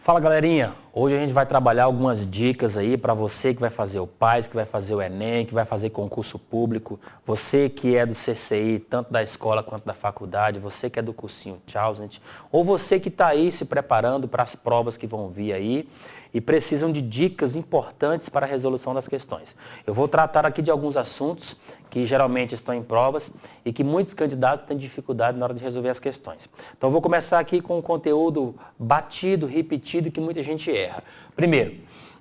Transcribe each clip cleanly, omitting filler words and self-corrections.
Fala galerinha, hoje a gente vai trabalhar algumas dicas aí para você que vai fazer o PAS, que vai fazer o Enem, que vai fazer concurso público, você que é do CCI, tanto da escola quanto da faculdade, você que é do cursinho Tchausen, ou você que está aí se preparando para as provas que vão vir aí e precisam de dicas importantes para a resolução das questões. Eu vou tratar aqui de alguns assuntos que geralmente estão em provas e que muitos candidatos têm dificuldade na hora de resolver as questões. Então eu vou começar aqui com um conteúdo batido, repetido, que muita gente erra. Primeiro,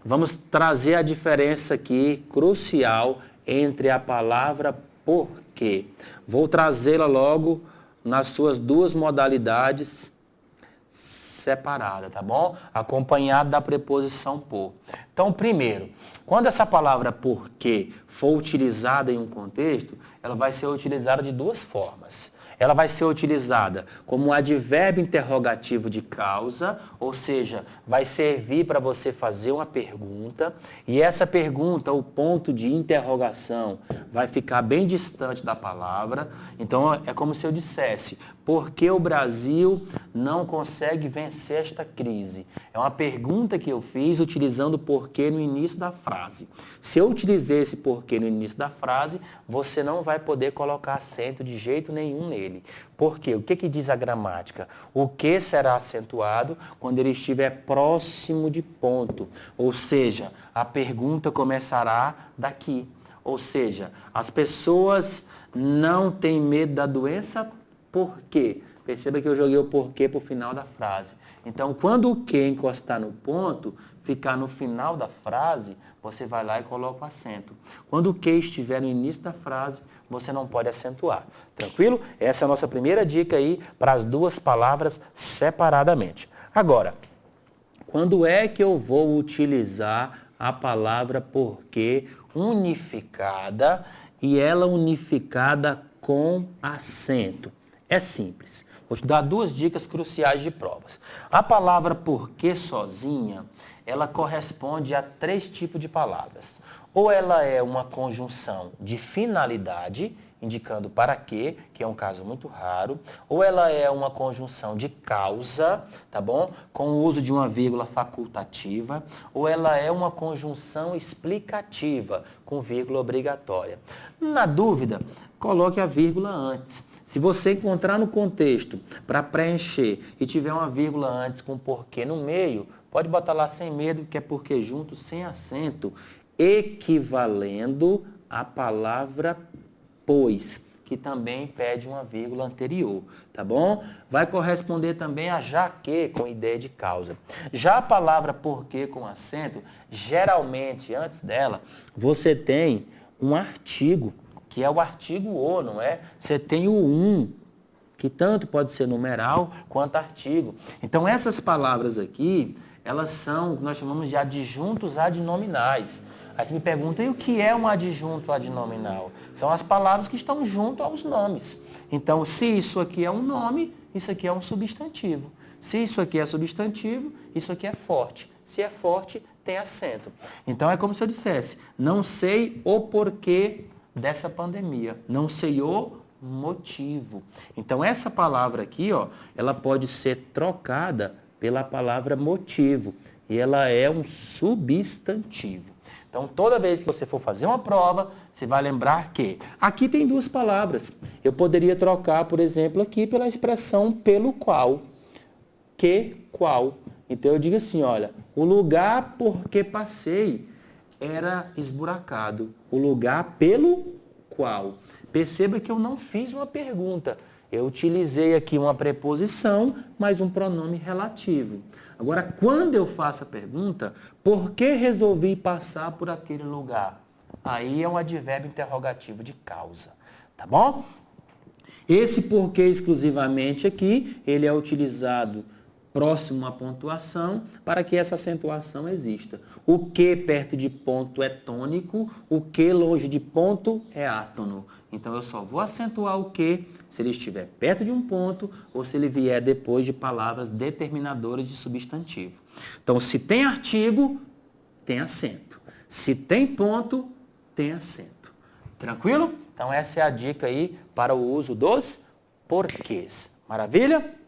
vamos trazer a diferença aqui crucial entre a palavra porquê. Vou trazê-la logo nas suas duas modalidades separada, tá bom? Acompanhado da preposição por. Então, primeiro, quando essa palavra porquê for utilizada em um contexto, ela vai ser utilizada de duas formas. Ela vai ser utilizada como um advérbio interrogativo de causa, ou seja, vai servir para você fazer uma pergunta, e essa pergunta, o ponto de interrogação, vai ficar bem distante da palavra. Então, é como se eu dissesse: por que o Brasil não consegue vencer esta crise? É uma pergunta que eu fiz utilizando o porquê no início da frase. Se eu utilizei esse porquê no início da frase, você não vai poder colocar acento de jeito nenhum nele. Por quê? O que diz a gramática? O que será acentuado quando ele estiver próximo de ponto. Ou seja, a pergunta começará daqui. Ou seja, as pessoas não têm medo da doença. Por quê? Perceba que eu joguei o porquê para o final da frase. Então, quando o que encostar no ponto, ficar no final da frase, você vai lá e coloca o acento. Quando o que estiver no início da frase, você não pode acentuar. Tranquilo? Essa é a nossa primeira dica aí para as duas palavras separadamente. Agora, quando é que eu vou utilizar a palavra porquê unificada e ela unificada com acento? É simples. Vou te dar duas dicas cruciais de provas. A palavra porquê sozinha, ela corresponde a três tipos de palavras. Ou ela é uma conjunção de finalidade, indicando para quê, que é um caso muito raro. Ou ela é uma conjunção de causa, tá bom? Com o uso de uma vírgula facultativa. Ou ela é uma conjunção explicativa, com vírgula obrigatória. Na dúvida, coloque a vírgula antes. Se você encontrar no contexto para preencher e tiver uma vírgula antes com porquê no meio, pode botar lá sem medo, que é porquê junto, sem acento, equivalendo à palavra pois, que também pede uma vírgula anterior, tá bom? Vai corresponder também a já que, com ideia de causa. Já a palavra porquê com acento, geralmente, antes dela, você tem um artigo, que é o artigo o, não é? Você tem o um, que tanto pode ser numeral quanto artigo. Então, essas palavras aqui, elas são o que nós chamamos de adjuntos adnominais. Aí você me pergunta, e o que é um adjunto adnominal? São as palavras que estão junto aos nomes. Então, se isso aqui é um nome, isso aqui é um substantivo. Se isso aqui é substantivo, isso aqui é forte. Se é forte, tem acento. Então, é como se eu dissesse, não sei o porquê dessa pandemia. Não sei o motivo. Então, essa palavra aqui, ó, ela pode ser trocada pela palavra motivo. E ela é um substantivo. Então, toda vez que você for fazer uma prova, você vai lembrar que aqui tem duas palavras. Eu poderia trocar, por exemplo, aqui pela expressão pelo qual. Que, qual. Então, eu digo assim, olha, o lugar por que passei era esburacado. O lugar pelo qual. Perceba que eu não fiz uma pergunta. Eu utilizei aqui uma preposição, mais um pronome relativo. Agora, quando eu faço a pergunta, por que resolvi passar por aquele lugar? Aí é um advérbio interrogativo de causa, tá bom? Esse porquê exclusivamente aqui, ele é utilizado próximo à pontuação para que essa acentuação exista. O que perto de ponto é tônico, o que longe de ponto é átono. Então, eu só vou acentuar o que se ele estiver perto de um ponto ou se ele vier depois de palavras determinadoras de substantivo. Então, se tem artigo, tem acento. Se tem ponto, tem acento. Tranquilo? Então, essa é a dica aí para o uso dos porquês. Maravilha?